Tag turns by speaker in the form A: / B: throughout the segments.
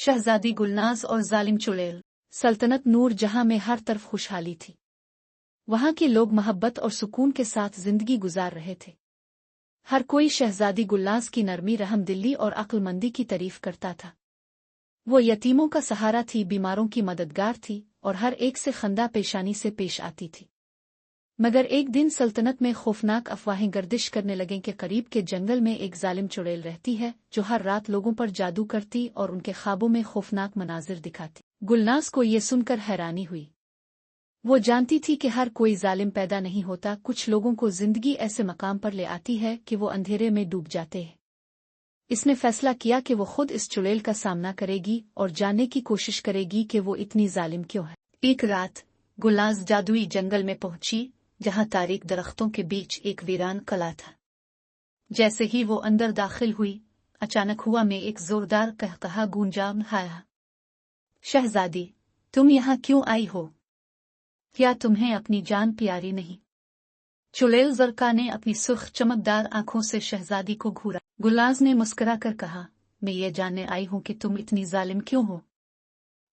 A: शहजादी गुलनाज और जालिम चुड़ैल। सल्तनत नूर जहां में हर तरफ खुशहाली थी। वहां के लोग मोहब्बत और सुकून के साथ जिंदगी गुजार रहे थे। हर कोई शहजादी गुलनाज की नरमी, रहमदिली और अक्लमंदी की तारीफ करता था। वो यतीमों का सहारा थी, बीमारों की मददगार थी और हर एक से खंदा पेशानी से पेश आती थी। मगर एक दिन सल्तनत में खौफनाक अफवाहें गर्दिश करने लगें कि करीब के जंगल में एक जालिम चुड़ैल रहती है जो हर रात लोगों पर जादू करती और उनके ख्वाबों में खौफनाक मनाजिर दिखाती। गुलनाज को ये सुनकर हैरानी हुई। वो जानती थी कि हर कोई जालिम पैदा नहीं होता, कुछ लोगों को जिंदगी ऐसे मकाम पर ले आती है कि वो अंधेरे में डूब जाते हैं। इसने फैसला किया कि वो खुद इस चुड़ैल का सामना करेगी और जानने की कोशिश करेगी कि वो इतनी जालिम क्यों है। एक रात गुलनाज जादुई जंगल में पहुंची जहां तारीक दरख्तों के बीच एक वीरान कला था। जैसे ही वो अंदर दाखिल हुई, अचानक हुआ में एक जोरदार कहकहा गूंजा। हाया शहजादी, तुम यहाँ क्यों आई हो? क्या तुम्हें अपनी जान प्यारी नहीं? चुड़ैल ज़रका ने अपनी सुर्ख चमकदार आंखों से शहजादी को घूरा। गुलनाज ने मुस्कुरा कर कहा, मैं ये जानने आई हूं कि तुम इतनी जालिम क्यों हो।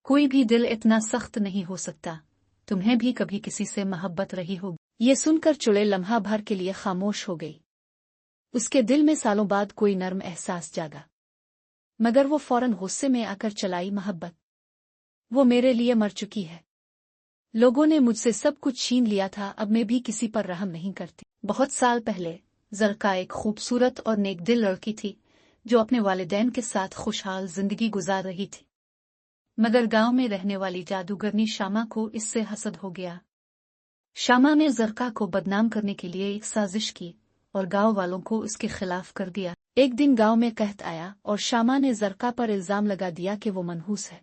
A: कोई भी दिल इतना सख्त नहीं हो सकता। तुम्हें भी कभी किसी से मोहब्बत रही होगी। ये सुनकर चुड़ैल लम्हा भर के लिए खामोश हो गई। उसके दिल में सालों बाद कोई नर्म एहसास जागा, मगर वो फौरन गुस्से में आकर चलाई, मोहब्बत वो मेरे लिए मर चुकी है। लोगों ने मुझसे सब कुछ छीन लिया था, अब मैं भी किसी पर रहम नहीं करती। बहुत साल पहले ज़रका एक खूबसूरत और नेकदिल लड़की थी जो अपने वालिदैन के साथ खुशहाल जिंदगी गुजार रही थी। मगर गांव में रहने वाली जादूगरनी शामा को इससे हसद हो गया। शामा ने ज़रका को बदनाम करने के लिए एक साजिश की और गांव वालों को उसके खिलाफ कर दिया। एक दिन गांव में कहत आया और शामा ने ज़रका पर इल्जाम लगा दिया कि वो मनहूस है।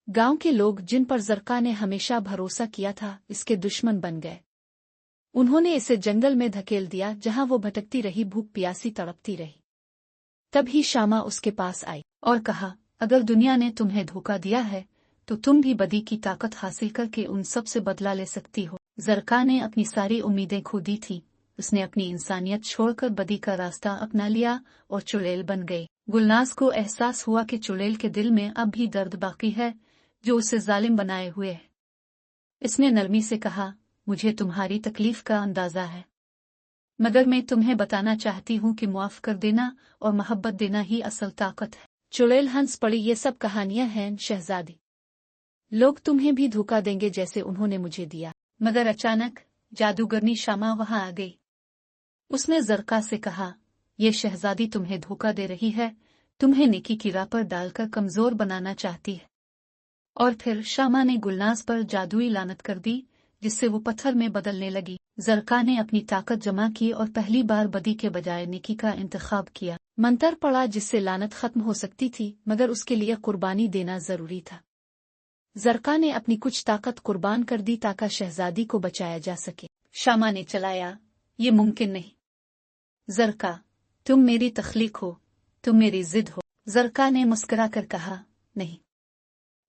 A: गांव के लोग, जिन पर ज़रका ने हमेशा भरोसा किया था, इसके दुश्मन बन गए। उन्होंने इसे जंगल में धकेल दिया जहां वो भटकती रही, भूख प्यासी तड़पती रही। तभी शामा उसके पास आई और कहा, अगर दुनिया ने तुम्हें धोखा दिया है तो तुम भी बदी की ताकत हासिल करके उन सब से बदला ले सकती हो। ज़रका ने अपनी सारी उम्मीदें खो दी थी। उसने अपनी इंसानियत छोड़कर बदी का रास्ता अपना लिया और चुड़ैल बन गई। गुलनाज को एहसास हुआ कि चुड़ैल के दिल में अब भी दर्द बाकी है जो उसे जालिम बनाए हुए है। इसने नरमी से कहा, मुझे तुम्हारी तकलीफ का अंदाजा है, मगर मैं तुम्हें बताना चाहती हूँ कि मुआफ कर देना और मोहब्बत देना ही असल ताकत है। चुड़ैल हंस पड़ी, ये सब कहानियां हैं शहजादी। लोग तुम्हें भी धोखा देंगे जैसे उन्होंने मुझे दिया। मगर अचानक जादूगरनी शामा वहां आ गई। उसने ज़रका से कहा, ये शहजादी तुम्हें धोखा दे रही है, तुम्हें नेकी की राह पर डालकर कमजोर बनाना चाहती है। और फिर शामा ने गुलनाज पर जादुई लानत कर दी जिससे वो पत्थर में बदलने लगी। ज़रका ने अपनी ताकत जमा की और पहली बार बदी के बजाय नेकी का इंतखाब किया। मंतर पड़ा जिससे लानत खत्म हो सकती थी, मगर उसके लिए कुर्बानी देना जरूरी था। ज़रका ने अपनी कुछ ताकत कुर्बान कर दी ताकि शहजादी को बचाया जा सके। शामा ने चलाया, ये मुमकिन नहीं। ज़रका, तुम मेरी तख्लीक हो, तुम मेरी जिद हो। ज़रका ने मुस्कुरा कर कहा, नहीं,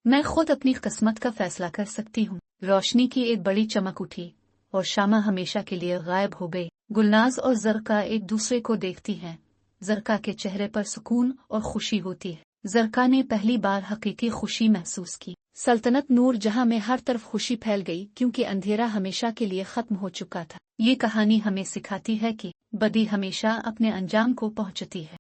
A: मैं खुद अपनी किस्मत का फैसला कर सकती हूँ। रोशनी की एक बड़ी चमक उठी और शामा हमेशा के लिए गायब हो गई। गुलनाज और ज़रका एक दूसरे को देखती हैं। ज़रका के चेहरे पर सुकून और खुशी होती है। ज़रका ने पहली बार हकीकी खुशी महसूस की। सल्तनत नूर जहां में हर तरफ खुशी फैल गई क्योंकि अंधेरा हमेशा के लिए खत्म हो चुका था। ये कहानी हमें सिखाती है कि बदी हमेशा अपने अंजाम को पहुंचती है।